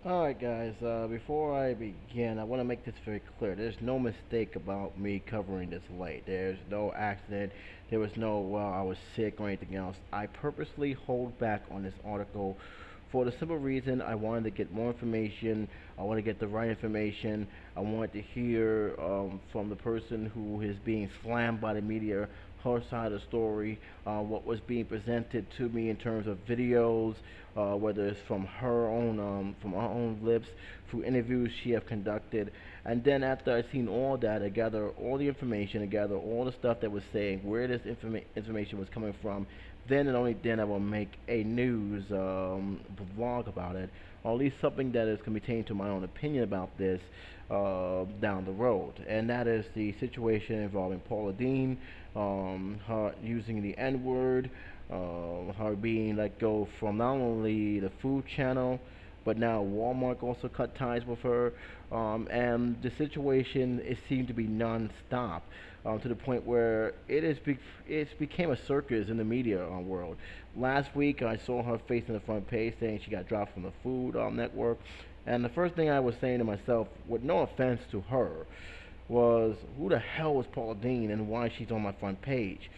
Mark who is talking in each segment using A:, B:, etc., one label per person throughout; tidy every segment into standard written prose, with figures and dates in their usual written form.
A: Alright, guys, before I begin, I want to make this very clear. There's no mistake about me covering this late. There's no accident. There was no, well, I was sick or anything else. I purposely hold back on this article for the simple reason I wanted to get more information. I want to get the right information. I want to hear from the person who is being slammed by the media, her side of the story, what was being presented to me in terms of videos, whether it's from her own lips, through interviews she have conducted, and then after I seen all that, I gather all the information, I gather all the stuff that was saying, where this information was coming from. Then and only then I will make a news vlog about it, or at least something that is contained to my own opinion about this down the road. And that is the situation involving Paula Deen, her using the N word, her being let go from not only the Food Channel, but now Walmart also cut ties with her, and the situation it seemed to be non-stop, to the point where it's became a circus in the media world. Last week I saw her facing the front page saying she got dropped from the Food Network, and the first thing I was saying to myself, with no offense to her, was who the hell was Paula Deen and why she's on my front page.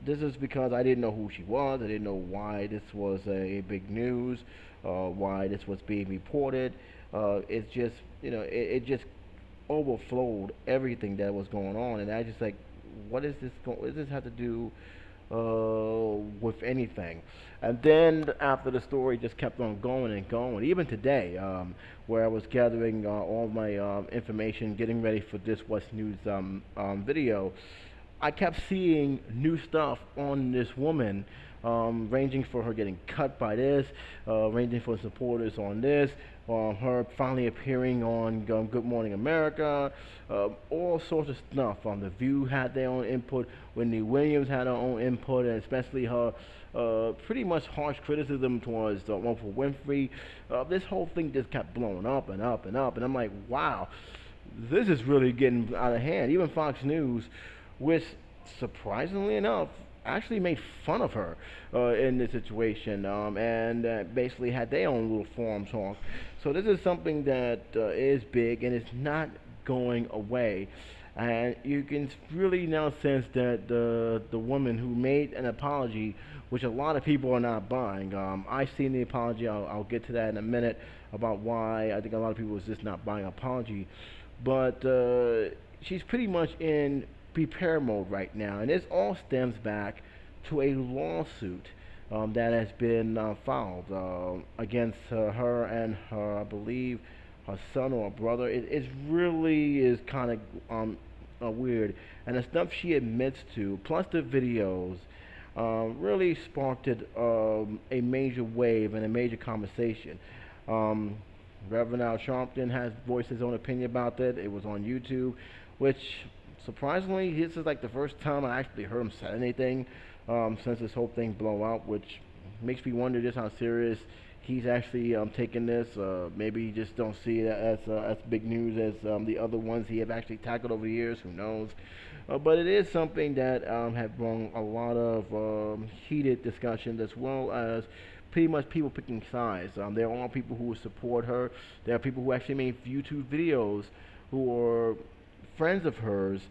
A: This is because I didn't know who she was. I didn't know why this was a big news, why this was being reported. It's just, it just overflowed everything that was going on, and I just like, what does this have to do with anything? And then after the story just kept on going and going, even today, where I was gathering all my information, getting ready for this What's News video, I kept seeing new stuff on this woman, ranging for her getting cut by this, ranging for supporters on this, her finally appearing on Good Morning America, all sorts of stuff. The View had their own input, Wendy Williams had her own input, and especially her pretty much harsh criticism towards Oprah Winfrey. This whole thing just kept blowing up and up and up, and I'm like, wow, this is really getting out of hand. Even Fox News, which surprisingly enough actually made fun of her in this situation, and basically had their own little forum talk. So this is something that is big and it's not going away. And you can really now sense that the woman who made an apology, which a lot of people are not buying. I've seen the apology. I'll get to that in a minute about why I think a lot of people is just not buying an apology. But she's pretty much in prepare mode right now, and this all stems back to a lawsuit that has been filed against her and her, I believe, her son or brother. It really is kind of weird, and the stuff she admits to, plus the videos, really sparked it, a major wave and a major conversation. Um, Reverend Al Sharpton has voiced his own opinion about that. It was on YouTube, which surprisingly, this is like the first time I actually heard him say anything since this whole thing blow out, which makes me wonder just how serious he's actually taking this. Maybe he just don't see it as big news as the other ones he have actually tackled over the years. Who knows? But it is something that have brought a lot of heated discussions, as well as pretty much people picking sides. There are people who will support her. There are people who actually made YouTube videos who are friends of hers,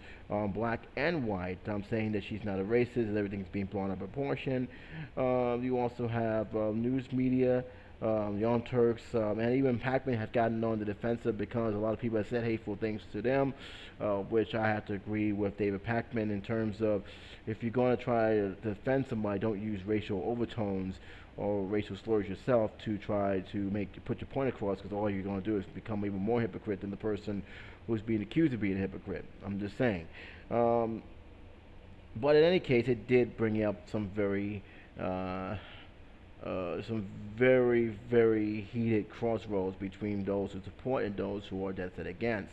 A: black and white, saying that she's not a racist, that everything's being blown out of proportion. You also have news media, Young Turks, and even Pac-Man have gotten on the defensive because a lot of people have said hateful things to them, which I have to agree with David Pac-Man in terms of, if you're going to try to defend somebody, don't use racial overtones or racial slurs yourself to try to put your point across, because all you're going to do is become even more hypocrite than the person who's being accused of being a hypocrite. I'm just saying. But in any case, it did bring up uh, very heated crossroads between those who support and those who are dead set against.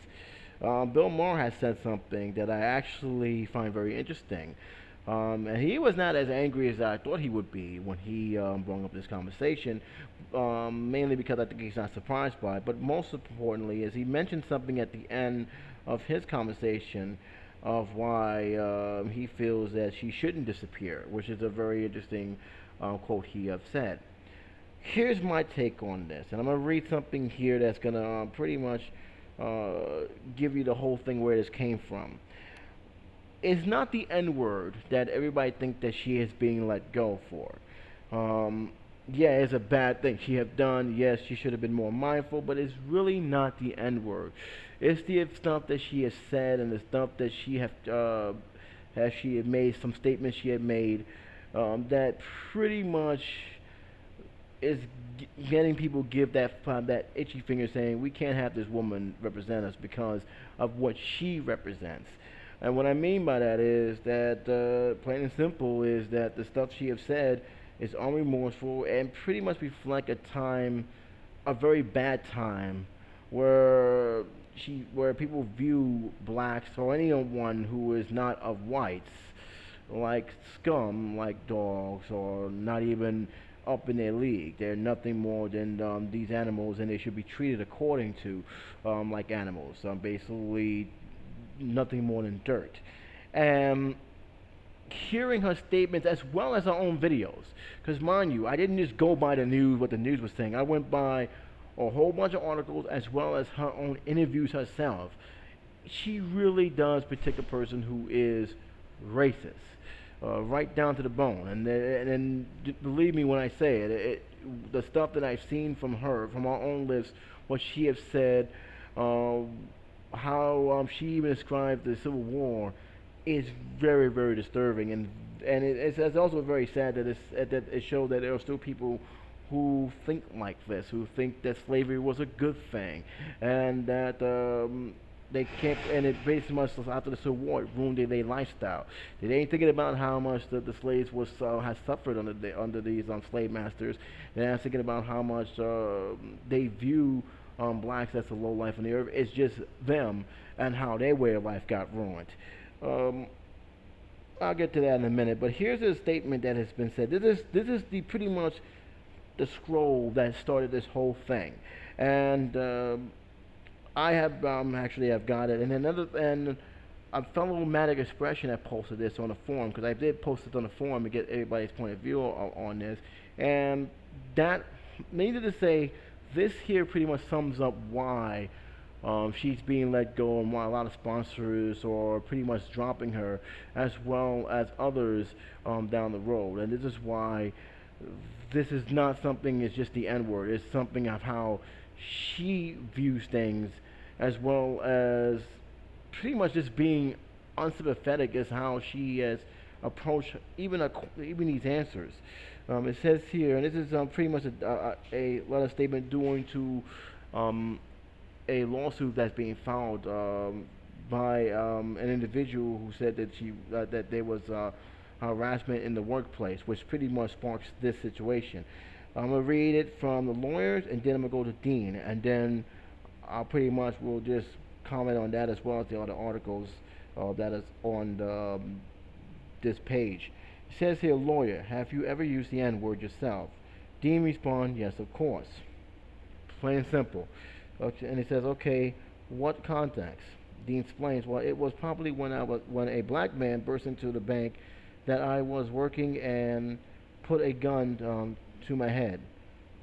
A: Bill Maher has said something that I actually find very interesting. And he was not as angry as I thought he would be when he brought up this conversation, mainly because I think he's not surprised by it. But most importantly, is he mentioned something at the end of his conversation of why he feels that she shouldn't disappear, which is a very interesting quote he have said. Here's my take on this, and I'm gonna read something here that's gonna pretty much give you the whole thing where this came from. It's not the N word that everybody think that she is being let go for. Um, yeah, it's a bad thing she have done. Yes, she should have been more mindful, but it's really not the N word. It's the stuff that she has said and the stuff that she had made, some statements she had made that pretty much is getting people give that itchy finger saying we can't have this woman represent us because of what she represents. And what I mean by that is that plain and simple is that the stuff she have said is unremorseful and pretty much reflect a time, a very bad time, where where people view blacks or anyone who is not of whites like scum, like dogs, or not even up in their league. They're nothing more than these animals, and they should be treated according to like animals. Basically, nothing more than dirt. And hearing her statements as well as her own videos, because mind you, I didn't just go by the news, what the news was saying. I went by a whole bunch of articles as well as her own interviews herself. She really does protect a person who is racist, right down to the bone. And believe me when I say the stuff that I've seen from her, from her own lips, what she has said, uh, how she even described the Civil War, is very, very disturbing. And it's also very sad that that it showed that there are still people who think like this, who think that slavery was a good thing, and that they can't, and it basically much after the Civil War it ruined their lifestyle. They ain't thinking about how much the slaves was had suffered under these slave masters. They're not thinking about how much they view blacks as a low life on the earth. It's just them and how their way of life got ruined. Um, I'll get to that in a minute, but here's a statement that has been said. This is the pretty much the scroll that started this whole thing, and I have actually I've got it, and a fellow Matic Expression had posted this on the forum because I did post it on the forum to get everybody's point of view on this, and that needed to say this here pretty much sums up why she's being let go and why a lot of sponsors are pretty much dropping her as well as others down the road, and this is why this is not something, it's just the N word. It's something of how she views things, as well as pretty much just being unsympathetic as how she has approached even these answers. It says here, and this is pretty much a letter statement due to a lawsuit that's being filed by an individual who said that that there was harassment in the workplace, which pretty much sparks this situation. I'm gonna read it from the lawyers, and then I'm gonna go to Dean, and then I pretty much will just comment on that as well as the other articles that is on this page. It says here, lawyer, have you ever used the N-word yourself? Dean responds, yes, of course. Plain and simple. Okay, and it says, okay, what context? Dean explains, well, it was probably when a black man burst into the bank that I was working and put a gun to my head.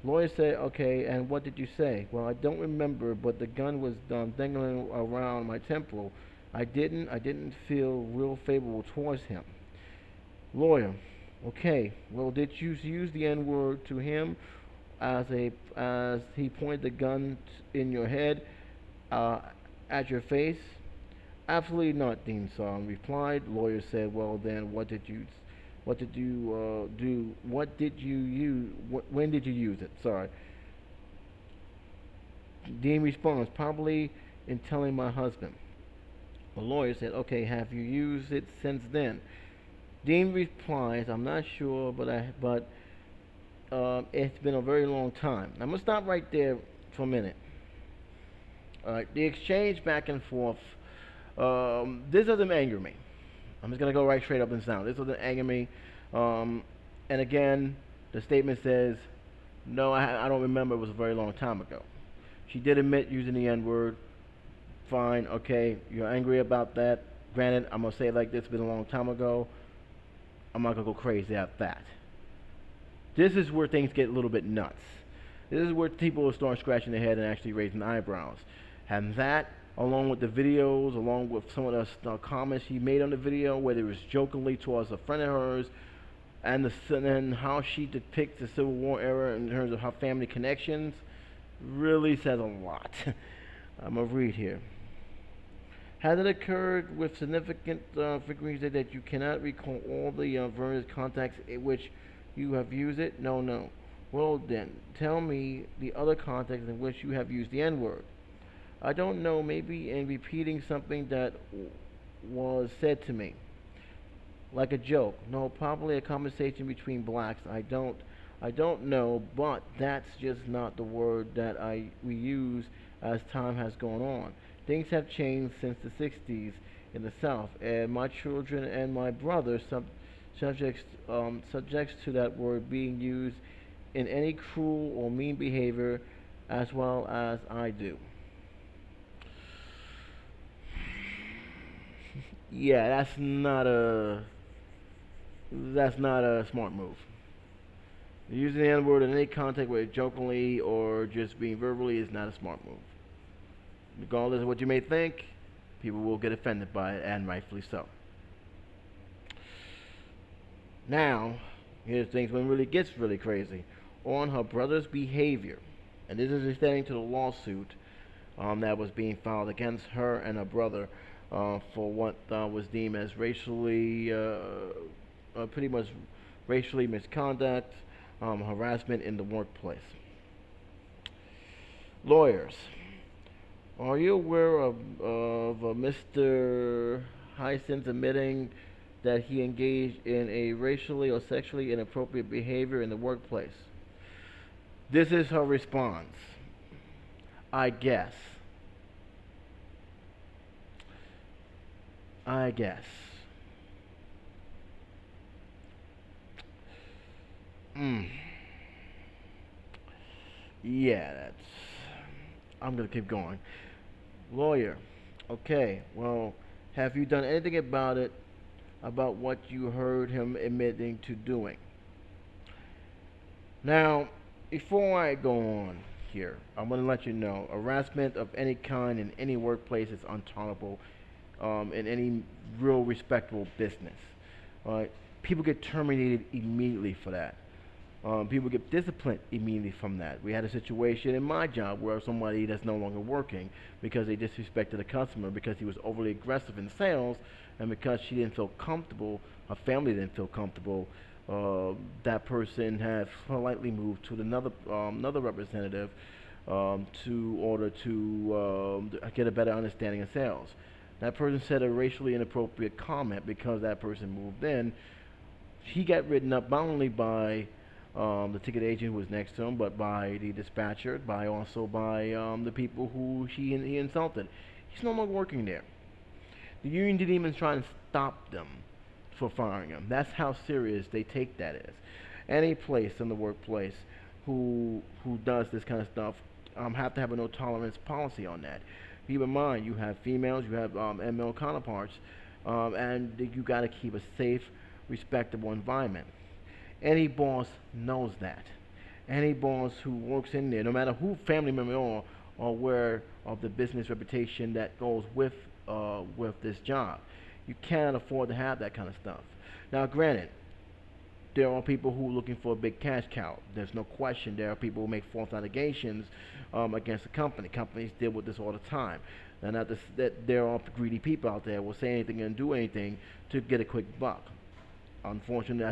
A: Lawyer said, okay, and what did you say? Well, I don't remember, but the gun was dangling around my temple. I didn't feel real favorable towards him. Lawyer, okay, well, did you use the N-word to him as he pointed the gun in your head uh, at your face? Absolutely not, Dean Song replied. Lawyer said, well, then what did you do? What did you use? When did you use it? Sorry. Dean responds, probably in telling my husband. The lawyer said, okay, have you used it since then? Dean replies, I'm not sure, but it's been a very long time. I'm gonna stop right there for a minute. The exchange back and forth. This doesn't anger me. I'm just gonna go right straight up and down. This doesn't anger me. And again, the statement says, no, I don't remember. It was a very long time ago. She did admit using the N-word. Fine, okay, you're angry about that. Granted, I'm gonna say it like this: it's been a long time ago. I'm not gonna go crazy at that. This is where things get a little bit nuts. This is where people will start scratching their head and actually raising eyebrows. And that, along with the videos, along with some of the comments she made on the video, whether it was jokingly towards a friend of hers, and how she depicts the Civil War era in terms of her family connections, really says a lot. I'm going to read here. Has it occurred with significant frequency that you cannot recall all the various contacts in which you have used it? No, no. Well then, tell me the other contexts in which you have used the N-word. I don't know, maybe in repeating something that was said to me. Like a joke. No, probably a conversation between blacks. I don't know, but that's just not the word that we use as time has gone on. Things have changed since the 60s in the South, and my children and my brother subjects to that word being used in any cruel or mean behavior as well as I do. Yeah, that's not a smart move. Using the N-word in any context, whether jokingly or just being verbally, is not a smart move. Regardless of what you may think, people will get offended by it, and rightfully so. Now, here's things when it really gets really crazy. On her brother's behavior, and this is extending to the lawsuit that was being filed against her and her brother for what was deemed as racially, pretty much racially misconduct, harassment in the workplace. Lawyers. Are you aware of Mr. Hyson's admitting that he engaged in a racially or sexually inappropriate behavior in the workplace? This is her response. I guess. I guess. Yeah, that's. I'm gonna keep going. Lawyer. Okay, well, have you done anything about it, about what you heard him admitting to doing? Now, before I go on here, I'm going to let you know harassment of any kind in any workplace is intolerable in any real respectable business. People get terminated immediately for that. People get disciplined immediately from that. We had a situation in my job where somebody that's no longer working because they disrespected a customer because he was overly aggressive in sales, and because she didn't feel comfortable, her family didn't feel comfortable. That person has politely moved to another representative to order to get a better understanding of sales. That person said a racially inappropriate comment because that person moved in. He got written up not only by the ticket agent who was next to him, but by the dispatcher, also by the people who he insulted. He's no longer working there. The union didn't even try and stop them for firing him. That's how serious they take that as. Any place in the workplace who does this kind of stuff have to have a no tolerance policy on that. Keep in mind, you have females, you have male counterparts, and you got to keep a safe, respectable environment. Any boss knows that. Any boss who works in there, no matter who family member are aware of the business reputation that goes with this job. You can't afford to have that kind of stuff. Now, granted, there are people who are looking for a big cash cow. There's no question. There are people who make false allegations against the company. Companies deal with this all the time. And not that there are greedy people out there who will say anything and do anything to get a quick buck. Unfortunately,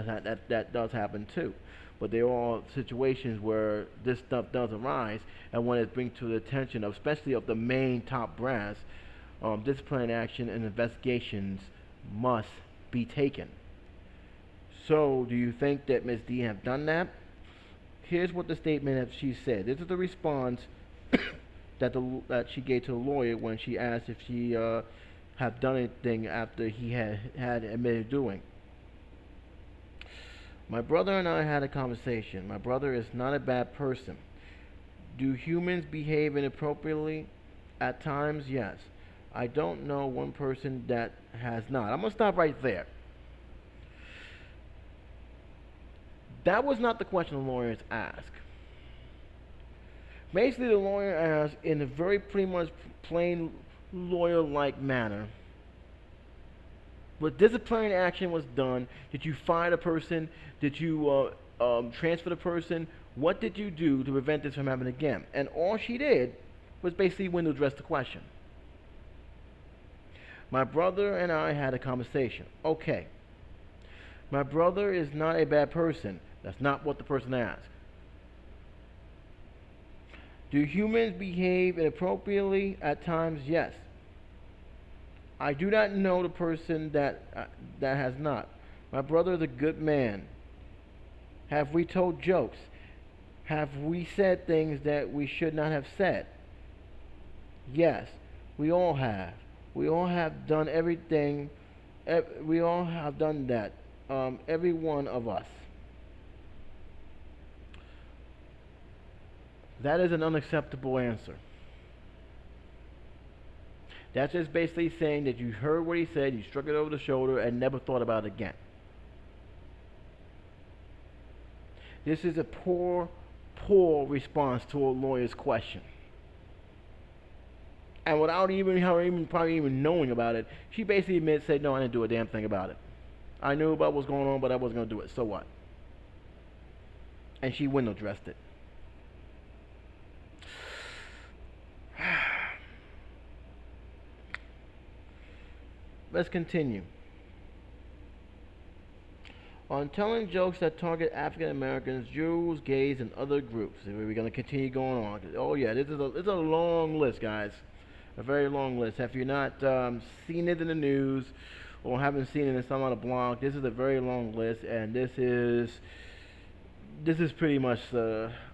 A: that does happen too. But there are situations where this stuff does arise, and when it's bring to the attention of, especially of the main top brass, disciplinary action and investigations must be taken. So, do you think that Ms. Deen have done that? Here's what the statement that she said. This is the response that she gave to the lawyer when she asked if she had done anything after he had admitted doing. My brother and I had a conversation. My brother is not a bad person. Do humans behave inappropriately? At times, yes. I don't know one person that has not. I'm going to stop right there. That was not the question the lawyers asked. Basically, the lawyer asked in a very pretty much plain lawyer-like manner, what disciplinary action was done? Did you fire the person? Did you transfer the person? What did you do to prevent this from happening again? And all she did was basically window dress the question. My brother and I had a conversation. Okay, my brother is not a bad person. That's not what the person asked. Do humans behave inappropriately at times? Yes. I do not know the person that has not. My brother is a good man. Have we told jokes? Have we said things that we should not have said? Yes, we all have. We all have done everything. We all have done that. Every one of us. That is an unacceptable answer. That's just basically saying that you heard what he said, you struck it over the shoulder, and never thought about it again. This is a poor, poor response to a lawyer's question. And without probably even knowing about it, she basically said, no, I didn't do a damn thing about it. I knew about what was going on, but I wasn't going to do it. So what? And she window dressed it. Let's continue. On telling jokes that target African Americans, Jews, gays, and other groups. We're going to continue going on. Oh yeah, this is a long list, guys. A very long list. If you're not seen it in the news or haven't seen it in some other blog, this is a very long list, and this is pretty much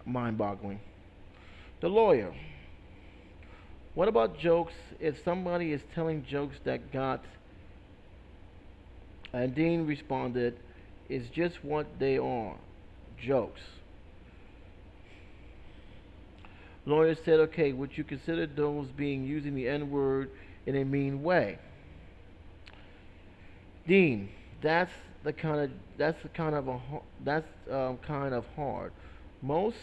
A: mind-boggling. The lawyer. What about jokes? If somebody is telling jokes that got, and Dean responded, it's just what they are, jokes. Lawyer said, okay, would you consider those being using the N-word in a mean way? Dean, that's kind of hard. Most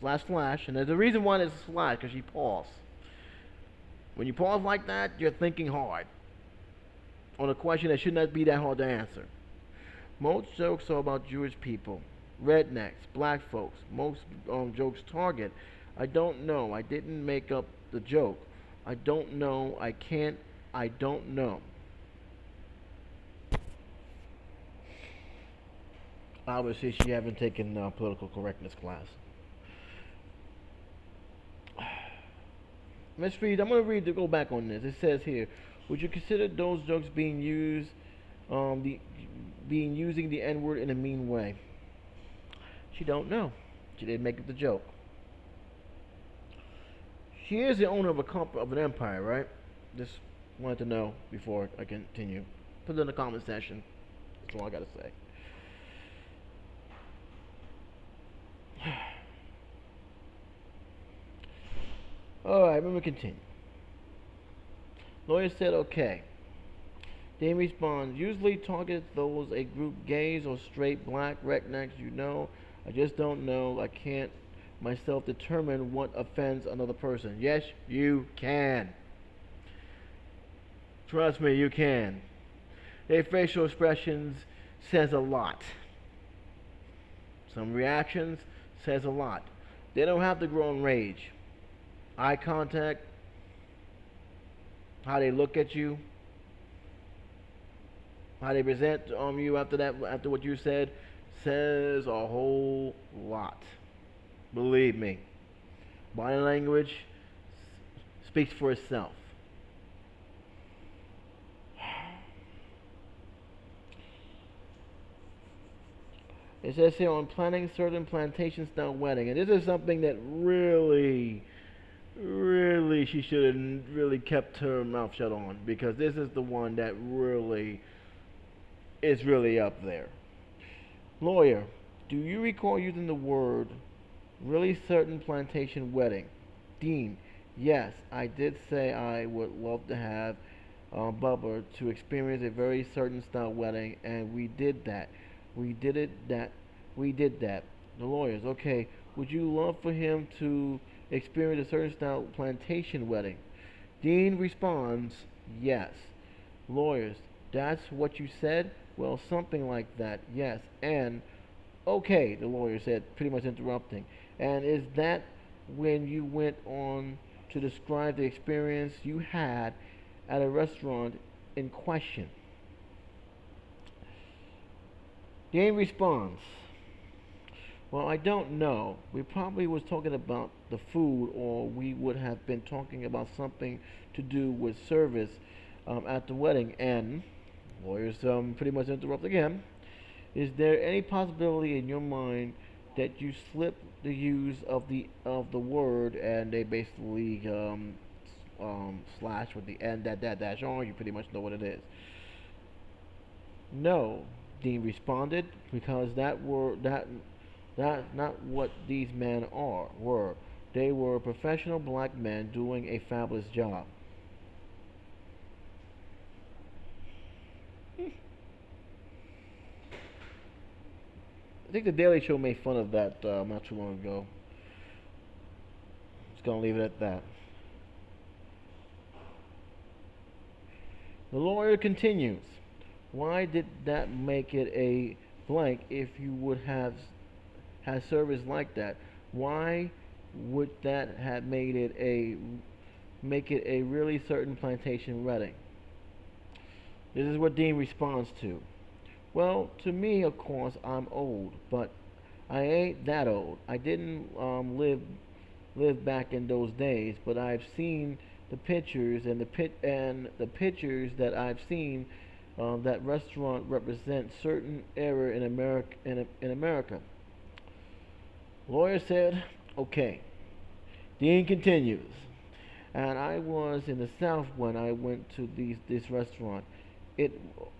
A: slash, and there's a reason why there's a slash, because she paused. When you pause like that, you're thinking hard on a question that should not be that hard to answer. Most jokes are about Jewish people, rednecks, black folks. Most jokes target. I don't know. I didn't make up the joke. I don't know. I can't. I don't know. Obviously, she haven't taken political correctness class. Let's read. I'm going to read to go back on this. It says here, would you consider those jokes being using the N-word in a mean way? She don't know. She didn't make up the joke. She is the owner of an empire, right? Just wanted to know before I continue. Put it in the comment section. That's all I gotta say. Alright, let me continue. Lawyer said, okay. Then responds, usually targets those a group gays or straight black rednecks, you know. I just don't know. I can't myself determine what offends another person. Yes, you can. Trust me, you can. Their facial expressions says a lot. Some reactions says a lot. They don't have to grow in rage. Eye contact, how they look at you, how they present you after what you said, says a whole lot. Believe me. Body language speaks for itself. It says here on planning certain plantation style wedding, and this is something that really she should have really kept her mouth shut on, because this is the one that really is really up there. Lawyer, do you recall using the word really certain plantation wedding? Dean, yes, I did say I would love to have Bubba to experience a very certain style wedding, and we did that. We did it that We did that. The lawyers, okay. Would you love for him to experience a certain style plantation wedding? Dean responds, yes. Lawyers, that's what you said? Well, something like that, yes. And, okay, the lawyer said, pretty much interrupting. And is that when you went on to describe the experience you had at a restaurant in question? Dean responds, well, I don't know. We probably was talking about the food, or we would have been talking about something to do with service at the wedding. And lawyers pretty much interrupt again. Is there any possibility in your mind that you slipped the use of the word, and they basically slash with the end that dash on? You pretty much know what it is. No, Dean responded, because that's not what these men were. They were professional black men doing a fabulous job. I think the Daily Show made fun of that not too long ago. Just gonna leave it at that. The lawyer continues. Why did that make it a blank if you would have had service like that? Why would that have made it a really certain plantation wedding? This is what Dean responds to. Well, to me, of course, I'm old, but I ain't that old. I didn't live back in those days, but I've seen the pictures, and the pictures that I've seen, that restaurant represents certain era in America. In America, lawyer said, "Okay." Dean continues, and I was in the South when I went to this restaurant. It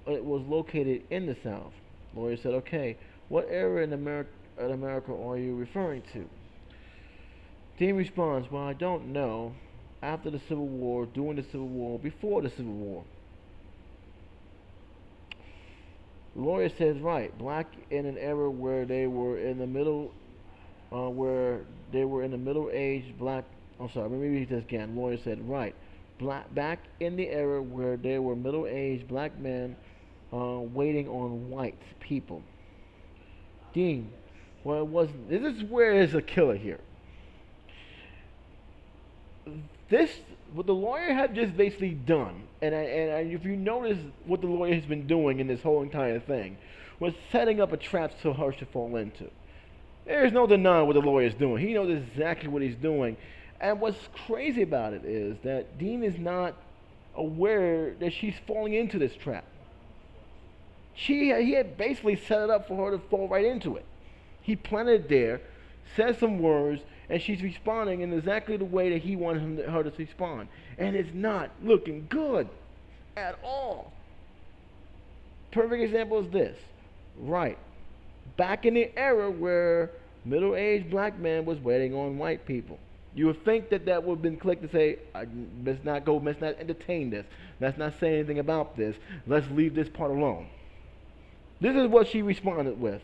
A: it was located in the South. Lawyer said, "Okay, what era in America are you referring to?" Dean responds, "Well, I don't know. After the Civil War, during the Civil War, before the Civil War." The lawyer says, "Right, black in an era where they were in the middle, middle age black." I'm sorry, let me read this again. Lawyer said, "Right, black back in the era where there were middle-aged black men waiting on white people." Dean, well, it wasn't. This is where is a killer here. This what the lawyer had just basically done, if you notice what the lawyer has been doing in this whole entire thing, was setting up a trap for her to fall into. There's no denying what the lawyer is doing. He knows exactly what he's doing. And what's crazy about it is that Dean is not aware that she's falling into this trap. He had basically set it up for her to fall right into it. He planted it there, said some words, and she's responding in exactly the way that he wanted her to respond. And it's not looking good at all. Perfect example is this. Right. Back in the era where middle-aged black man was waiting on white people. You would think that would have been clicked to say, let's not entertain this. Let's not say anything about this. Let's leave this part alone. This is what she responded with.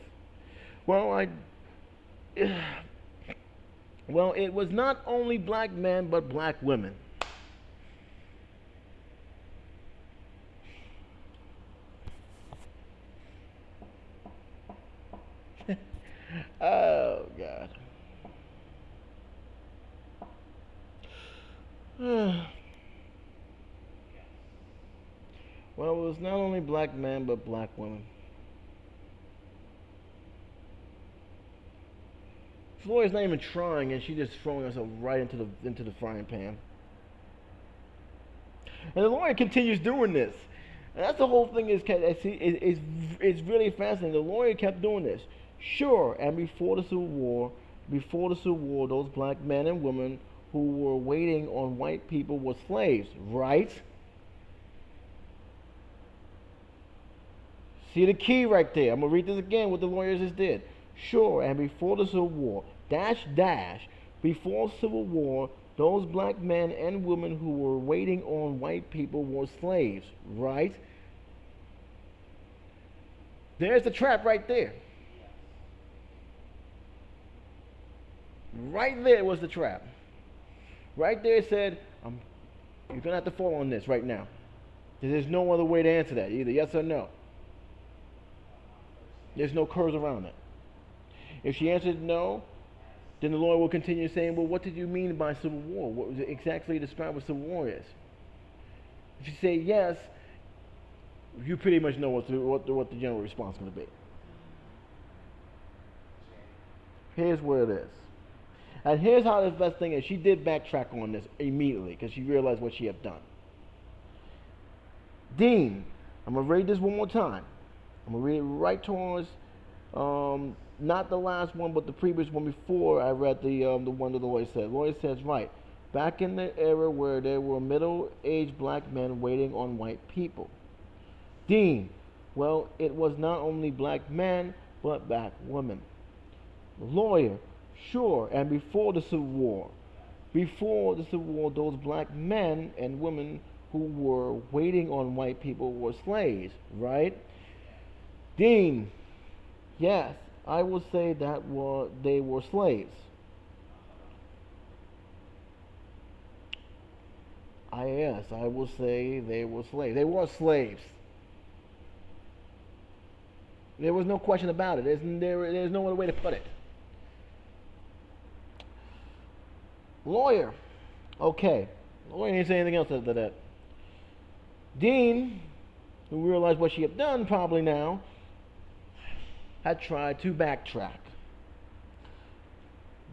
A: Well, well, it was not only black men, but black women. Oh, God. Well, it was not only black men, but black women. Floyd's not even trying, and she's just throwing herself right into the frying pan. And the lawyer continues doing this. And that's the whole thing is really fascinating. The lawyer kept doing this. Sure, and before the Civil War, those black men and women who were waiting on white people were slaves, right? See the key right there. I'm going to read this again, what the lawyers just did. Sure, and before the Civil War, before Civil War, those black men and women who were waiting on white people were slaves, right? There's the trap right there. Right there was the trap. Right there it said, you're gonna have to fall on this right now. There's no other way to answer that, either yes or no. There's no curves around it. If she answered no, then the lawyer will continue saying, well, what did you mean by civil war? What was it exactly describe what civil war is? If you say yes, you pretty much know what the general response is going to be. Here's what it is. And here's how the best thing is. She did backtrack on this immediately because she realized what she had done. Dean, I'm going to read this one more time. I'm going to read it right towards, not the last one, but the previous one before I read the one that the lawyer said. The lawyer says, right, back in the era where there were middle-aged black men waiting on white people. Dean, well, it was not only black men, but black women. The lawyer, sure, and before the Civil War. Before the Civil War, those black men and women who were waiting on white people were slaves, right? Dean, yes, I would say they were slaves. Yes, I will say they were slaves. They were slaves. There was no question about it. There's no other way to put it. Lawyer, okay. Lawyer didn't say anything else after that. Dean, who realized what she had done probably now, had tried to backtrack.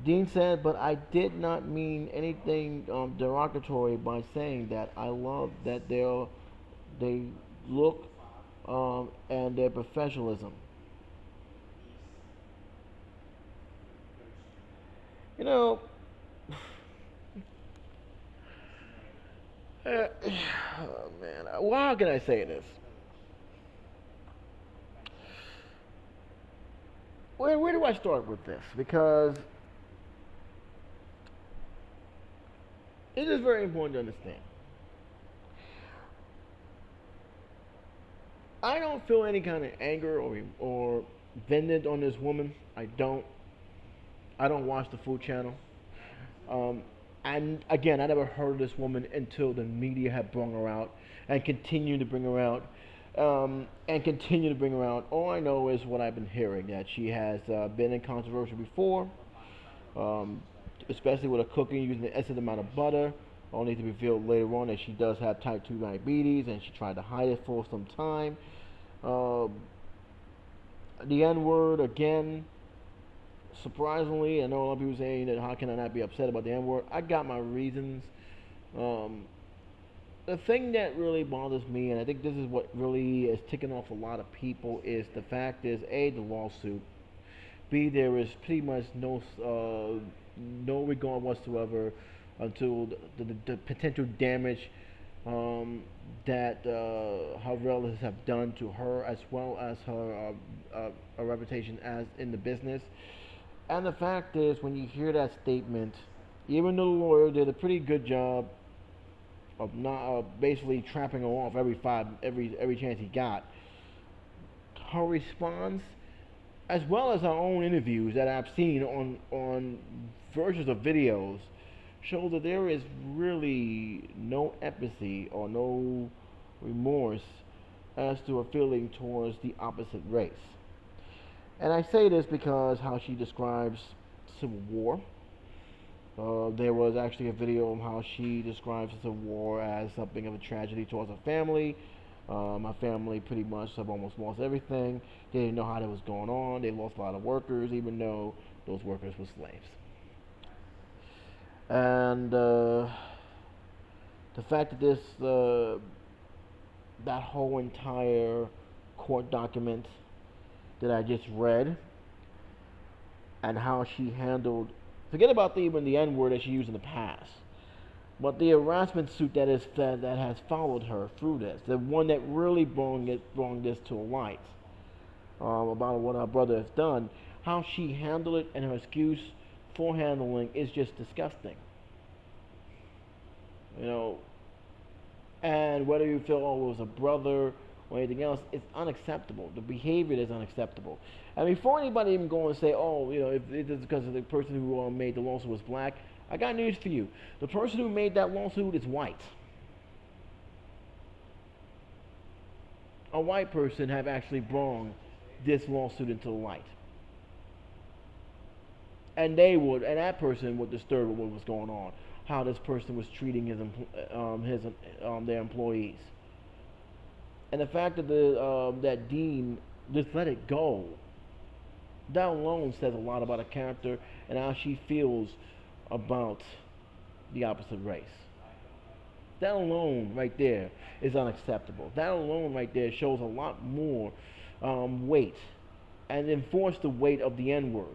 A: Dean said, but I did not mean anything derogatory by saying that. I love that they look and their professionalism. You know, oh man, well, how can I say this? Where do I start with this? Because it is very important to understand. I don't feel any kind of anger or vengeance on this woman. I don't. I don't watch the Food Channel. And again, I never heard of this woman until the media had brought her out and continued to bring her out. And continue to bring her out. All I know is what I've been hearing, that she has been in controversy before, especially with her cooking using the excess amount of butter, only to be revealed later on that she does have type 2 diabetes and she tried to hide it for some time. The N-word, again, surprisingly, I know a lot of people saying that how can I not be upset about the N-word? I got my reasons. The thing that really bothers me, and I think this is what really is ticking off a lot of people, is the fact is, A, the lawsuit. B, there is pretty much no regard whatsoever until the potential damage that her relatives have done to her, as well as her reputation as in the business. And the fact is, when you hear that statement, even though the lawyer did a pretty good job of not basically trapping her off every chance he got, her response, as well as her own interviews that I've seen on versions of videos, show that there is really no empathy or no remorse as to her feeling towards the opposite race. And I say this because how she describes Civil War. There was actually a video of how she describes the war as something of a tragedy towards her family. My family pretty much have almost lost everything. They didn't know how that was going on. They lost a lot of workers, even though those workers were slaves. And the fact that that whole entire court document that I just read, and how she handled, forget about even the N-word that she used in the past, but the harassment suit that has followed her through this, the one that really brought this to light, about what her brother has done, how she handled it and her excuse for handling is just disgusting. You know, and whether you feel it was a brother or anything else, it's unacceptable. The behavior is unacceptable. And before anybody even go and say, oh, if it is because of the person who made the lawsuit was black, I got news for you. The person who made that lawsuit is white. A white person have actually brought this lawsuit into the light. And that person would disturb what was going on, how this person was treating their employees, and the fact that that Dean just let it go. That alone says a lot about her character and how she feels about the opposite race. That alone right there is unacceptable. That alone right there shows a lot more weight and enforce the weight of the N-word.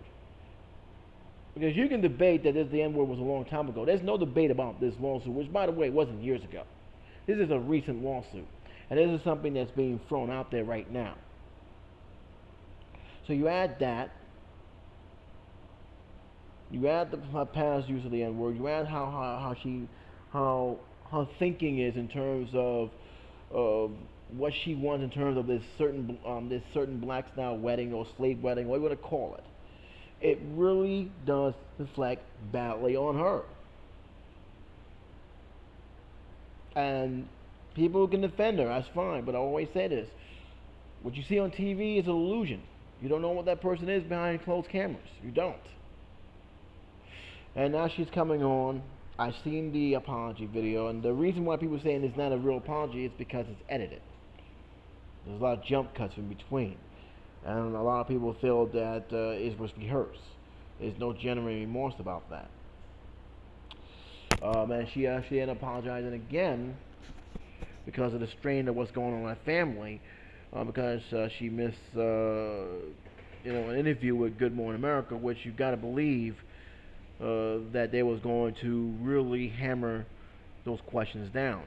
A: Because you can debate that the N-word was a long time ago. There's no debate about this lawsuit, which, by the way, wasn't years ago. This is a recent lawsuit. And this is something that's being thrown out there right now. So you add that. You add her past use of the N-word. You add how her thinking is in terms of what she wants in terms of this certain black style wedding or slave wedding, what you want to call it. It really does reflect badly on her. And people can defend her, that's fine, but I always say this. What you see on TV is an illusion. You don't know what that person is behind closed cameras. You don't. And now she's coming on. I've seen the apology video, and the reason why people are saying it's not a real apology is because it's edited. There's a lot of jump cuts in between. And a lot of people feel that it was rehearsed. There's no genuine remorse about that. And she actually ended up apologizing again because of the strain of what's going on in her family, because she missed an interview with Good Morning America, which you got to believe that they was going to really hammer those questions down,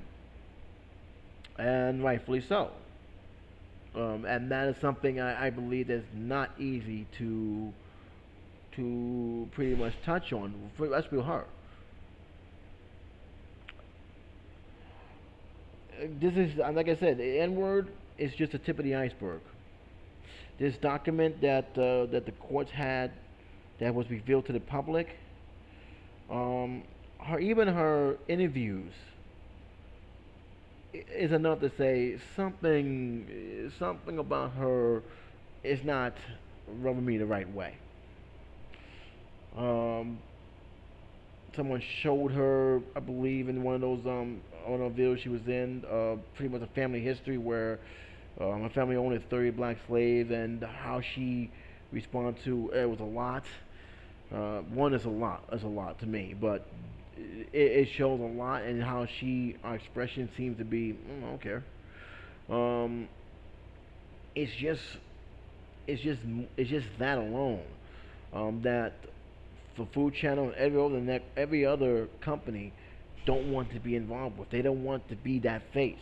A: and rightfully so. And that is something I believe that's not easy to pretty much touch on. Let's be her. This is, like I said, the N-word is just the tip of the iceberg. This document that the courts had that was revealed to the public, even her interviews is enough to say something about her is not rubbing me the right way. Someone showed her, I believe, in one of those videos she was in, pretty much a family history where her family owned 30 black slaves, and how she responded to it was a lot. One is a lot to me, but it shows a lot, and how our expression seems to be, I don't care. It's just that alone, that for Food Channel and every other company don't want to be involved with. They don't want to be that face.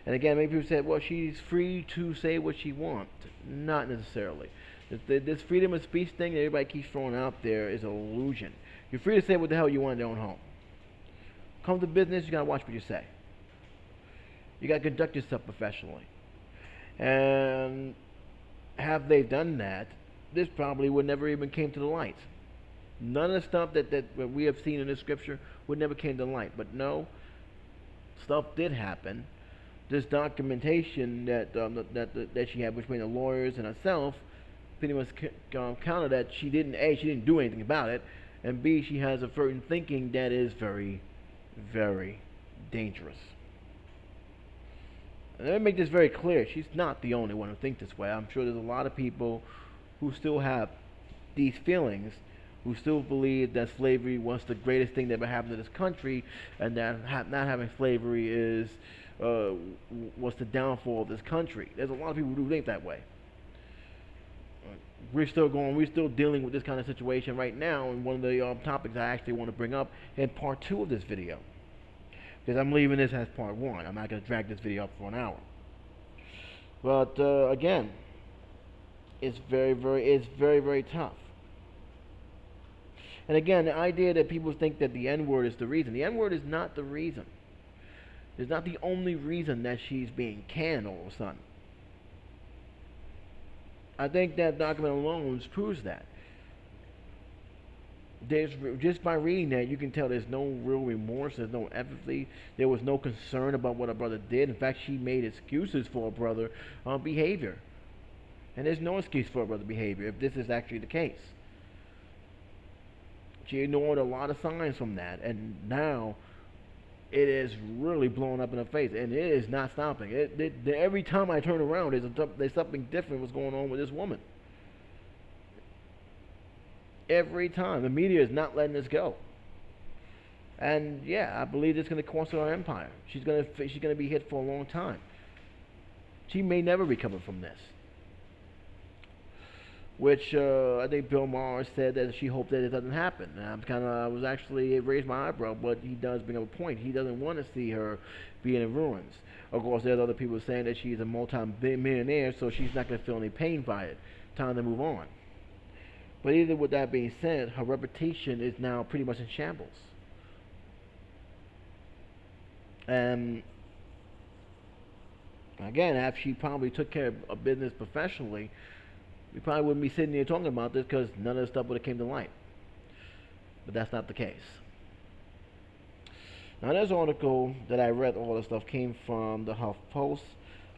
A: And again, many people said, well, she's free to say what she wants. Not necessarily. This freedom of speech thing that everybody keeps throwing out there is an illusion. You're free to say what the hell you want in your own home. Come to business, you gotta watch what you say. You gotta conduct yourself professionally. And have they done that, this probably would never even came to the light. None of the stuff that we have seen in the scripture would never came to the light. But no, stuff did happen. This documentation that she had between the lawyers and herself pretty much counter that she didn't do anything about it, and B, she has a certain thinking that is very, very dangerous. And let me make this very clear. She's not the only one who thinks this way. I'm sure there's a lot of people who still have these feelings, who still believe that slavery was the greatest thing that ever happened to this country, and that not having slavery was the downfall of this country. There's a lot of people who do think that way. We're still dealing with this kind of situation right now, and one of the topics I actually want to bring up in part 2 of this video, because I'm leaving this as part 1. I'm not going to drag this video up for an hour. But again, it's very, very tough. And again, the idea that people think that the N-word is the reason. The N-word is not the reason. It's not the only reason that she's being canned all of a sudden. I think that document alone proves that. There's just by reading that, you can tell there's no real remorse, there's no empathy, there was no concern about what her brother did. In fact, she made excuses for her brother behavior, and there's no excuse for her brother behavior if this is actually the case. She ignored a lot of signs from that, and now it is really blowing up in her face, and it is not stopping. Every time I turn around, there's something different was going on with this woman. Every time, the media is not letting this go, and yeah, I believe it's going to cost her empire. She's gonna be hit for a long time. She may never recover from this. Which I think Bill Maher said that she hoped that it doesn't happen. And I was actually, it raised my eyebrow, but he does bring up a point. He doesn't want to see her being in ruins. Of course, there's other people saying that she's a multi-millionaire, so she's not going to feel any pain by it. Time to move on. But either with that being said, her reputation is now pretty much in shambles. And again, after she probably took care of business professionally, we probably wouldn't be sitting here talking about this because none of this stuff would have came to light. But that's not the case. Now, this article that I read, all the stuff came from the Huff Post.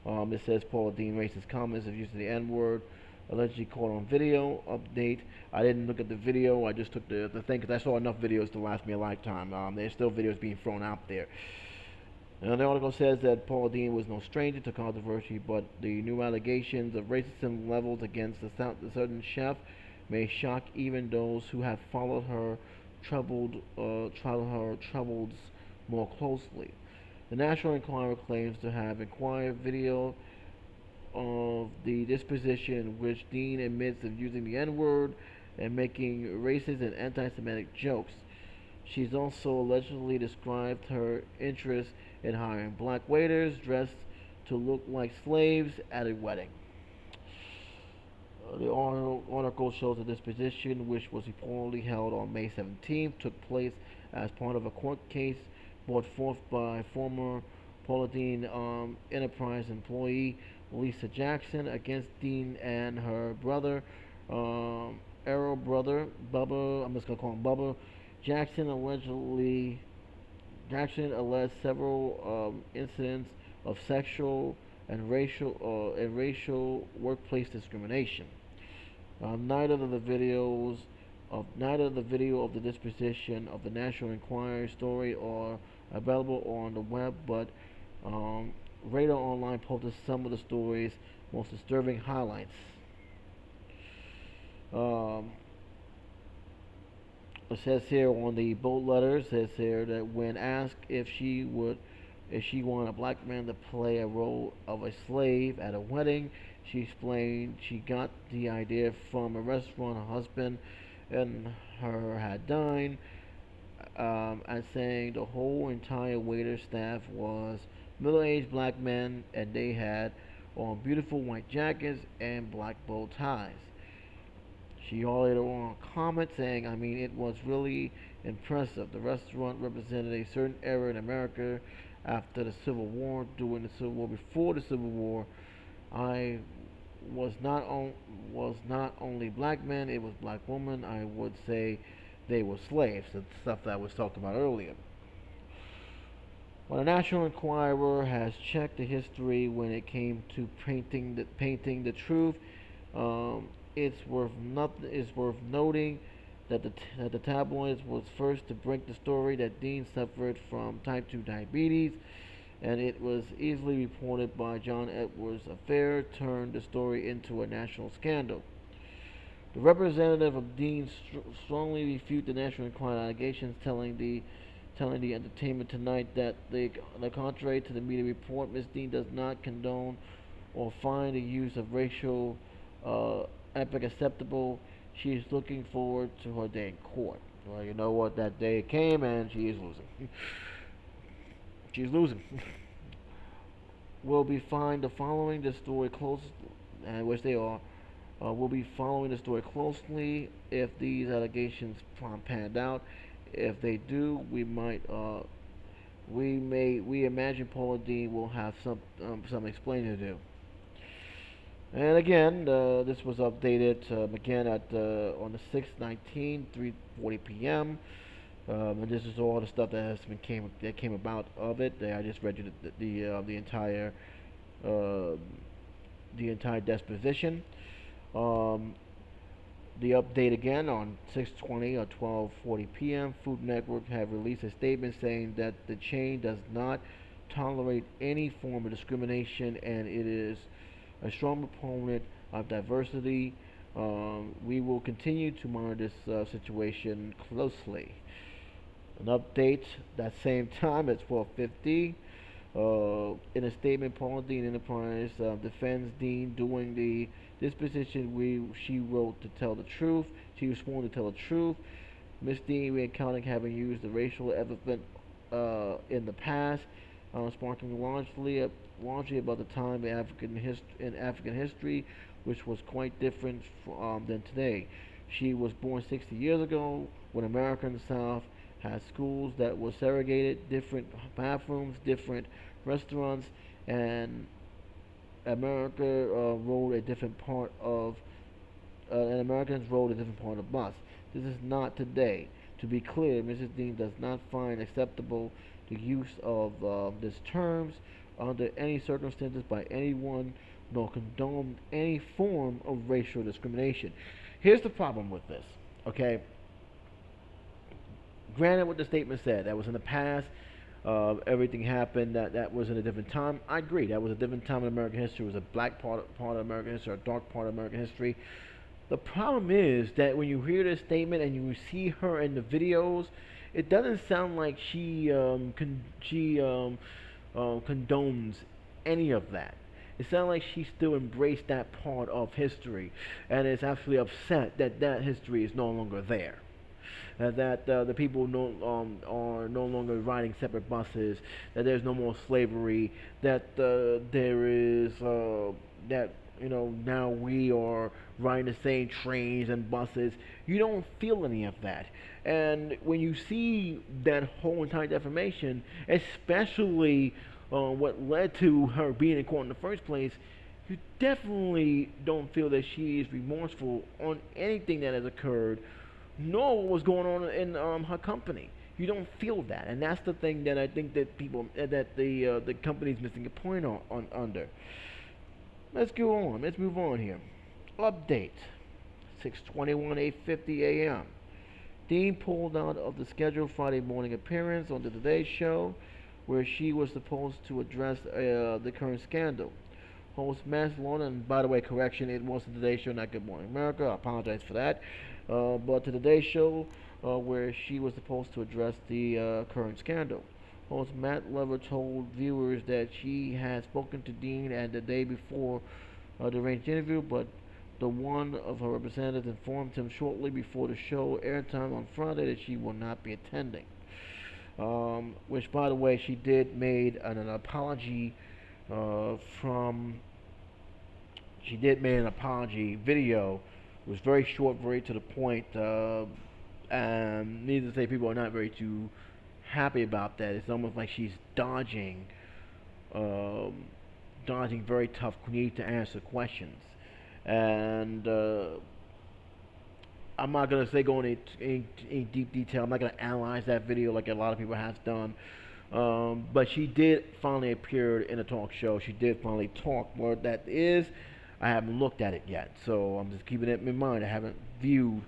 A: It says Paula Deen racist comments of using the N-word, allegedly caught on video. Update. I didn't look at the video. I just took the thing because I saw enough videos to last me a lifetime. There's still videos being thrown out there. Now, the article says that Paula Deen was no stranger to controversy, but the new allegations of racism leveled against the certain chef may shock even those who have followed her troubles more closely. The National Enquirer claims to have acquired video of the disposition in which Dean admits of using the N-word and making racist and anti-Semitic jokes. She's also allegedly described her interest in hiring black waiters dressed to look like slaves at a wedding. The article shows that this position, which was reportedly held on May 17th, took place as part of a court case brought forth by former Paula Deen Enterprise employee Lisa Jackson against Dean and her brother, Arrow brother, Bubba. I'm just going to call him Bubba. Jackson alleged several incidents of sexual and racial workplace discrimination. Neither the video of the disposition of the National Enquirer story are available on the web, but Radar Online posted some of the story's most disturbing highlights. It says here on the bold letter, it says here that when asked if she wanted a black man to play a role of a slave at a wedding, she explained she got the idea from a restaurant her husband and her had dined, and saying the whole entire waiter staff was middle-aged black men and they had on beautiful white jackets and black bow ties. She later on commented saying, I mean, it was really impressive. The restaurant represented a certain era in America after the Civil War, during the Civil War, before the Civil War. I was not only black men, it was black women. I would say they were slaves. The stuff that I was talking about earlier. Well, the National Enquirer has checked the history when it came to painting the truth. It's worth noting that the tabloids was first to break the story that Dean suffered from type 2 diabetes, and it was easily reported by John Edwards' affair, turned the story into a national scandal. The representative of Dean strongly refuted the National Enquirer allegations, telling the Entertainment Tonight that contrary to the media report, Ms. Dean does not condone or find the use of racial epic acceptable. She is looking forward to her day in court. Well, you know what? That day came and she is losing. She's losing. We'll be following the story close, and which they are. We'll be following the story closely if these allegations panned out. If they do, we might we imagine Paula Deen will have some explaining to do. And again, this was updated again at on the 6th, 19, 3:40 p.m. And this is all the stuff that came about of it. I just read you uh, the entire disposition. Um, the update again on 6:20 or 12:40 p.m. Food Network have released a statement saying that the chain does not tolerate any form of discrimination and it is a strong proponent of diversity. We will continue to monitor this situation closely. An update that same time at 12:50. In a statement, Paula Deen Enterprise defends Dean during the disposition. She wrote to tell the truth. She was sworn to tell the truth. Miss Dean recounting having used the racial epithet in the past, sparking largely about the time in African history, which was quite different than today. She was born 60 years ago when America in the South had schools that were segregated, different bathrooms, different restaurants, and America rode a different part of, and Americans rode a different part of the bus. This is not today. To be clear, Mrs. Dean does not find acceptable the use of these terms under any circumstances by anyone, nor condone any form of racial discrimination. Here's the problem with this, okay? Granted, what the statement said, that was in the past, everything happened, that was in a different time. I agree, that was a different time in American history. It was a black part of American history, a dark part of American history. The problem is that when you hear this statement and you see her in the videos, it doesn't sound like she condones any of that. It sounds like she still embraced that part of history and is actually upset that that history is no longer there. That the people are no longer riding separate buses, that there's no more slavery, that there is that now we are riding the same trains and buses. You don't feel any of that, and when you see that whole entire defamation, especially what led to her being in court in the first place, you definitely don't feel that she is remorseful on anything that has occurred, nor what was going on in her company. You don't feel that, and that's the thing that I think that the company's missing a point on under. Let's go on. Let's move on here. Update: 6:21, 8:50 a.m. Dean pulled out of the scheduled Friday morning appearance on the Today Show, where she was supposed to address the current scandal. Host Matt Lorna, and by the way, correction, it was the Today Show, not Good Morning America. I apologize for that. But the Today Show, where she was supposed to address the current scandal. Host Matt Lover told viewers that she had spoken to Dean and the day before the arranged interview, but the one of her representatives informed him shortly before the show airtime on Friday that she will not be attending. Which, by the way, she did made an apology from. She did make an apology video. It was very short, very to the point, and needless to say, people are not very too happy about that. It's almost like she's dodging very tough need to answer questions, and I'm not gonna say go in deep detail. I'm not gonna analyze that video like a lot of people have done. But she did finally appear in a talk show. She did finally talk. What that is, I haven't looked at it yet, so I'm just keeping it in mind. I haven't viewed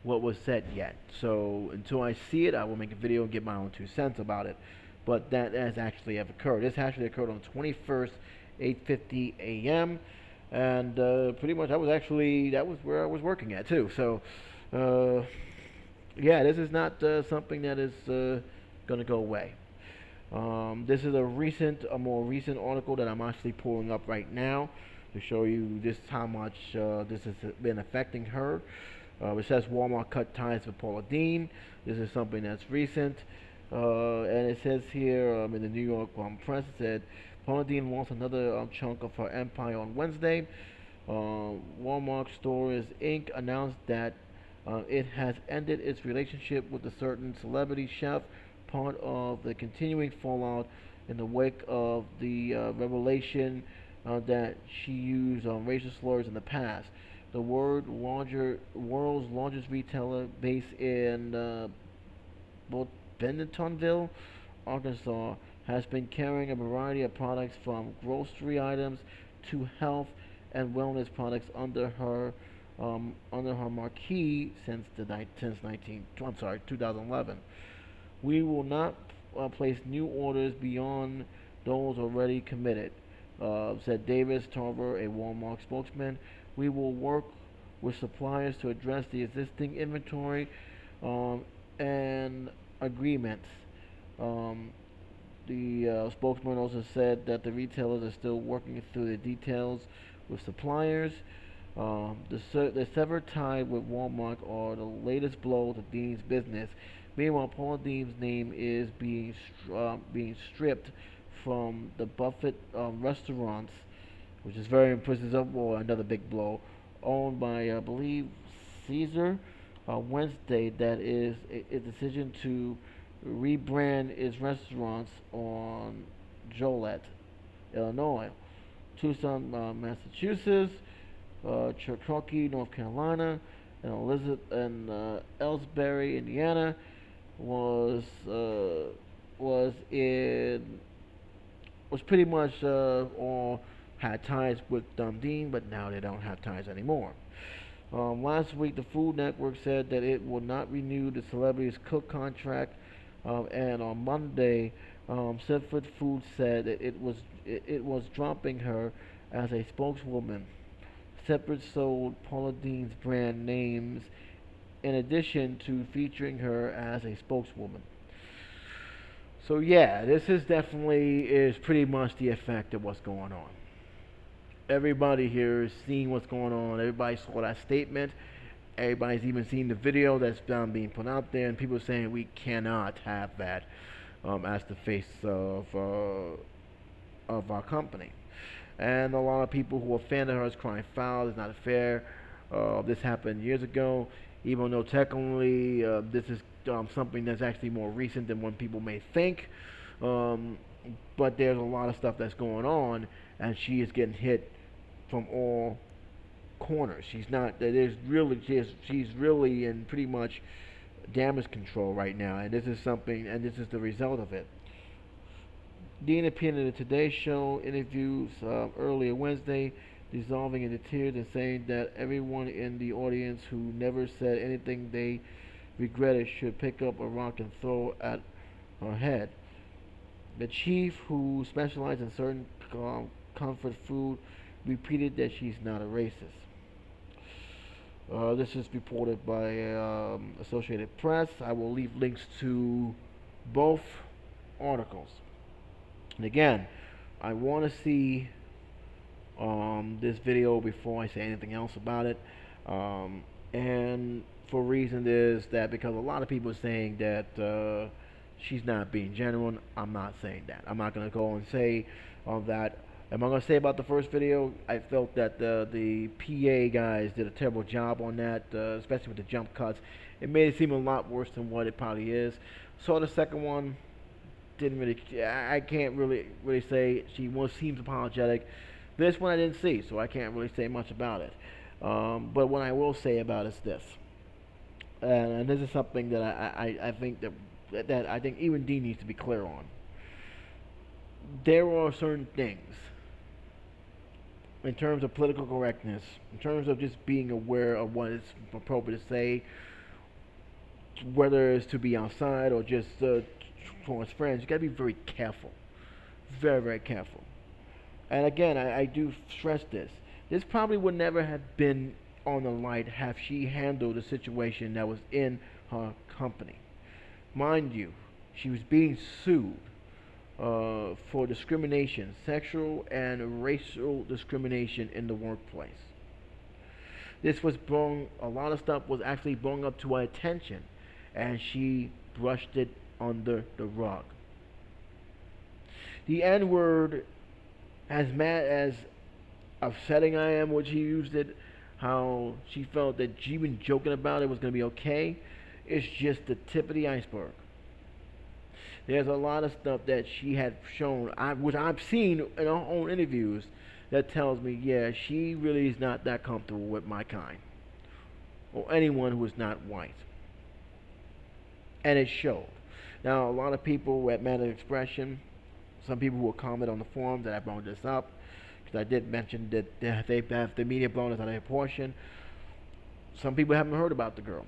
A: what was said yet. So until I see it, I will make a video and give my own 2 cents about it. But that has actually have occurred. This actually occurred on the 21st, 8:50 a.m. And pretty much that was where I was working at too. So yeah, this is not something that is gonna go away. This is a more recent article that I'm actually pulling up right now to show you just how much this has been affecting her. It says Walmart cut ties with Paula Deen. This is something that's recent. And it says here in the New York Press, it said Paula Deen lost another chunk of her empire on Wednesday. Walmart Stores Inc. announced that it has ended its relationship with a certain celebrity chef, part of the continuing fallout in the wake of the revelation that she used racial slurs in the past. The world's largest retailer, based in Bentonville, Arkansas, has been carrying a variety of products from grocery items to health and wellness products under her marquee since 2011. We will not place new orders beyond those already committed, said Davis Tarver, a Walmart spokesman. We will work with suppliers to address the existing inventory and agreements. Um, the spokesman also said that the retailers are still working through the details with suppliers. The severed tie with Walmart are the latest blow to Dean's business. Meanwhile, Paula Deen's name is being stripped from the Buffett restaurants, which is very impressive. Or another big blow, owned by I believe Caesar. Wednesday, that is a decision to rebrand its restaurants on Joliet, Illinois, Tucson, Massachusetts, Cherokee, North Carolina, and Ellsbury, Indiana, was in was pretty much all had ties with Dean, but now they don't have ties anymore. Last week, the Food Network said that it will not renew the celebrity's cook contract, and on Monday, Sedford Foods said that it was dropping her as a spokeswoman. Separate sold Paula Deen's brand names in addition to featuring her as a spokeswoman. So yeah, this is pretty much the effect of what's going on. Everybody here is seeing what's going on. Everybody saw that statement. Everybody's even seen the video that's being put out there, and people are saying we cannot have that as the face of our company. And a lot of people who are fans of hers crying foul. It's not fair. This happened years ago, even though technically this is something that's actually more recent than what people may think. But there's a lot of stuff that's going on, and she is getting hit from all corners. She's not. There's really she's really in pretty much damage control right now, and this is the result of it. Dean appeared in the Today Show interviews earlier Wednesday, dissolving into tears and saying that everyone in the audience who never said anything they regretted should pick up a rock and throw at her head. The chief, who specialized in certain comfort food, repeated that she's not a racist. This is reported by Associated Press. I will leave links to both articles. And again, I want to see this video before I say anything else about it. And for reason is that because a lot of people are saying that she's not being genuine. I'm not saying that. I'm not going to go and say that. Am I going to say about the first video? I felt that the PA guys did a terrible job on that, especially with the jump cuts. It made it seem a lot worse than what it probably is. Saw the second one. Didn't really. I can't really say. She seems apologetic. This one I didn't see, so I can't really say much about it. But what I will say about it is this, and this is something that I think that I think even Dean needs to be clear on. There are certain things in terms of political correctness, in terms of just being aware of what is appropriate to say, whether it's to be outside or just towards friends. You got to be very careful, very, very careful. And again, I do stress this. This probably would never have been on the light have she handled the situation that was in her company. Mind you, she was being sued for discrimination, sexual and racial discrimination in the workplace. This was a lot of stuff was actually brought up to her attention, and she brushed it under the rug. The N-word, as mad as upsetting I am when she used it, how she felt that even joking about it was going to be okay, it's just the tip of the iceberg. There's a lot of stuff that she had shown, which I've seen in her own interviews, that tells me, yeah, she really is not that comfortable with my kind or anyone who is not white, and it showed. Now, a lot of people at Matter of Expression, some people who will comment on the forum that I brought this up, because I did mention that they have the media blown us out of proportion. Some people haven't heard about the girl.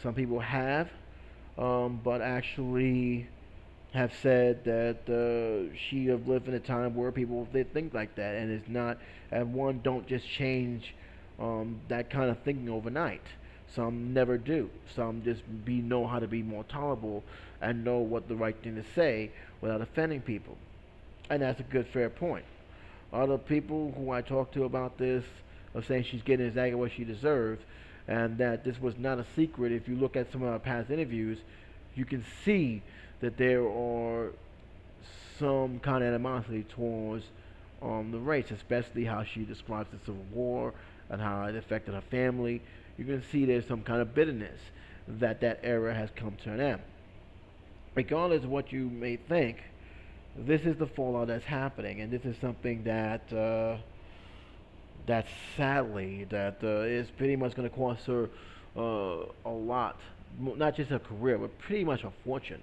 A: Some people have, but actually have said that she have lived in a time where people did think like that, and it's not, and one don't just change that kind of thinking overnight. Some never do. Some just know how to be more tolerable and know what the right thing to say without offending people, and that's a good fair point. Other people who I talked to about this are saying she's getting exactly what she deserves, and that this was not a secret. If you look at some of our past interviews, you can see that there are some kind of animosity towards the race, especially how she describes the Civil War and how it affected her family. You can see there's some kind of bitterness that that era has come to an end. Regardless of what you may think, this is the fallout that's happening, and this is something that that sadly that is pretty much going to cost her a lot, not just her career, but pretty much her fortune.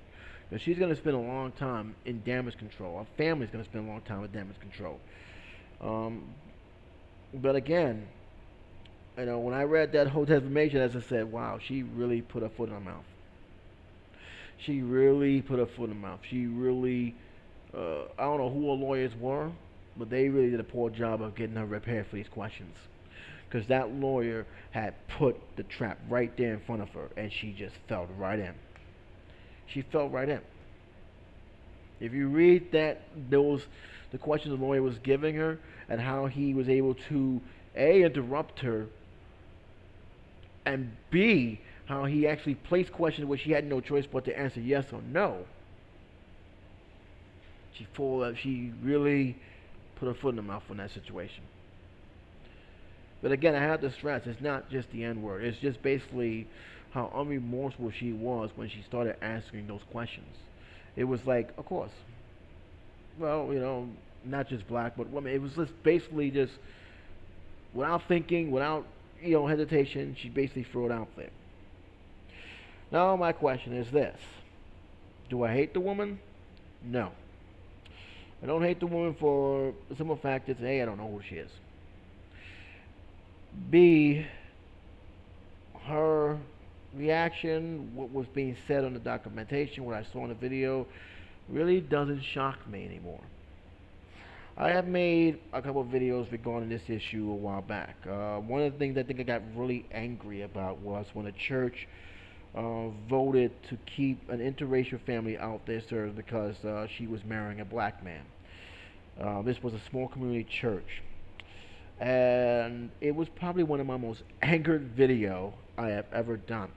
A: She's going to spend a long time in damage control. Her family's going to spend a long time in damage control. But again, when I read that whole information, as I said, wow, she really put her foot in her mouth. She really put her foot in her mouth. She really, I don't know who her lawyers were, but they really did a poor job of getting her prepared for these questions. Because that lawyer had put the trap right there in front of her, and she just fell right in. She fell right in. If you read the questions the lawyer was giving her, and how he was able to A, interrupt her, and B, how he actually placed questions where she had no choice but to answer yes or no. She really put her foot in the mouth in that situation. But again, I have to stress, it's not just the N-word. It's just basically how unremorseful she was when she started answering those questions. It was like, of course, well, not just black, but women. It was just basically just, without thinking, without, hesitation, she basically threw it out there. Now, my question is this. Do I hate the woman? No. I don't hate the woman for the simple fact that, A, I don't know who she is. B, her reaction, what was being said on the documentation, what I saw in the video, really doesn't shock me anymore. I have made a couple of videos regarding this issue a while back. One of the things I think I got really angry about was when a church voted to keep an interracial family out their service because she was marrying a black man. This was a small community church, and it was probably one of my most angered video I have ever done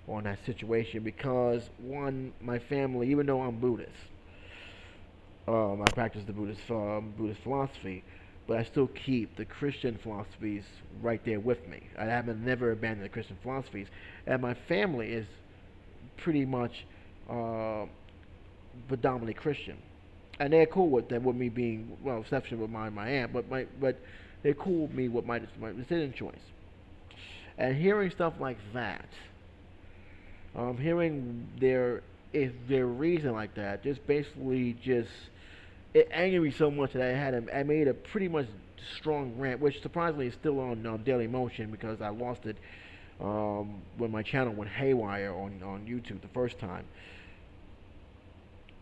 A: on that situation because, one, my family, even though I'm Buddhist, I practice the Buddhist philosophy, but I still keep the Christian philosophies right there with me. I haven't never abandoned the Christian philosophies, and my family is pretty much predominantly Christian, and they're cool with that, with me being, well, exception with my aunt, but they're cool with me with my decision choice. And hearing stuff like that, hearing their reason like that, just basically it angered me so much that I made a pretty much strong rant, which surprisingly is still on Daily Motion because I lost it when my channel went haywire on YouTube the first time.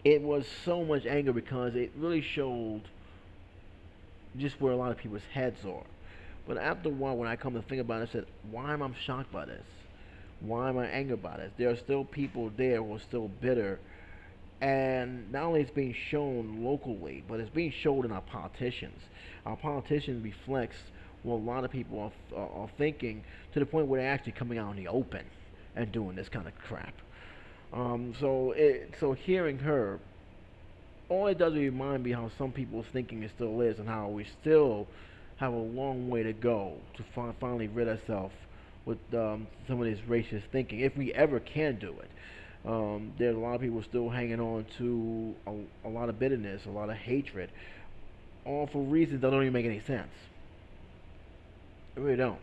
A: It was so much anger because it really showed just where a lot of people's heads are. But after a while, when I come to think about it, I said, why am I shocked by this? Why am I angry by this? There are still people there who are still bitter. And not only is it being shown locally, but it's being shown in our politicians. Our politicians reflects what a lot of people are thinking, to the point where they're actually coming out in the open and doing this kind of crap. So hearing her, all it does is remind me how some people's thinking still is, and how we still have a long way to go to finally rid ourselves with some of this racist thinking, if we ever can do it. There's a lot of people still hanging on to a lot of bitterness, a lot of hatred, all for reasons that don't even make any sense. They really don't.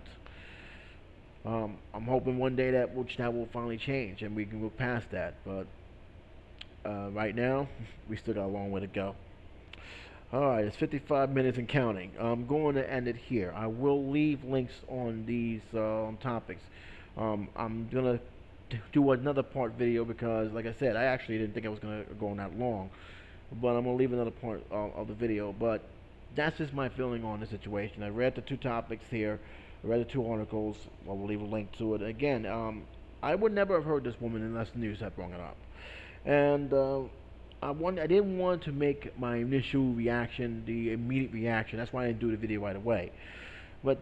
A: I'm hoping one day that will finally change and we can move past that. But right now, we still got a long way to go. All right, it's 55 minutes and counting. I'm going to end it here. I will leave links on these topics. I'm gonna do another part video because, like I said, I actually didn't think I was gonna go on that long, but I'm gonna leave another part of the video. But that's just my feeling on the situation. I read the two topics here. I read the two articles. I will leave a link to it. Again, I would never have heard this woman unless the news had brought it up. And I didn't want to make my initial reaction the immediate reaction. That's why I didn't do the video right away. But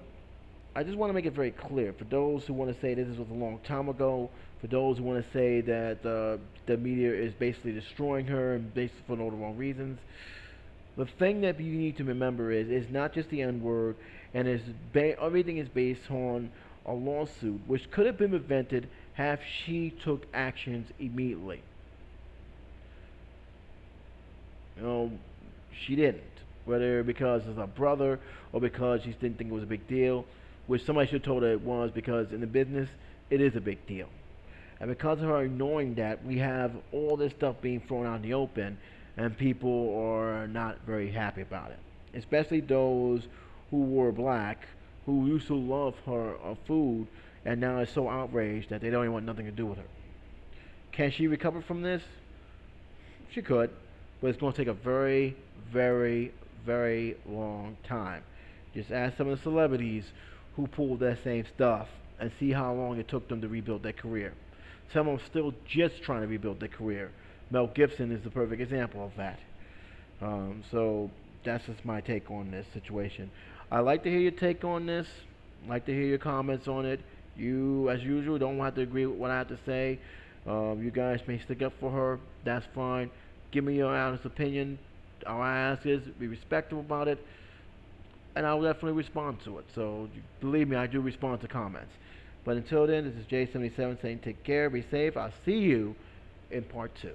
A: I just want to make it very clear for those who want to say this was a long time ago. For those who want to say that the media is basically destroying her and basically for all the wrong reasons. The thing that you need to remember is it's not just the N word, and everything is based on a lawsuit which could have been prevented had she took actions immediately. You know, she didn't. Whether because it's her brother or because she didn't think it was a big deal, which somebody should have told her it was, because in the business, it is a big deal. And because of her ignoring that, we have all this stuff being thrown out in the open, and people are not very happy about it. Especially those who were black, who used to love her food, and now is so outraged that they don't even want nothing to do with her. Can she recover from this? She could, but it's going to take a very, very, very long time. Just ask some of the celebrities who pulled that same stuff and see how long it took them to rebuild their career. Some of them still just trying to rebuild their career. Mel Gibson is the perfect example of that. So that's just my take on this situation. I'd like to hear your take on this. I'd like to hear your comments on it. You, as usual, don't have to agree with what I have to say. You guys may stick up for her. That's fine. Give me your honest opinion. All I ask is be respectful about it, and I will definitely respond to it. So believe me, I do respond to comments. But until then, this is J77 saying take care, be safe. I'll see you in part 2.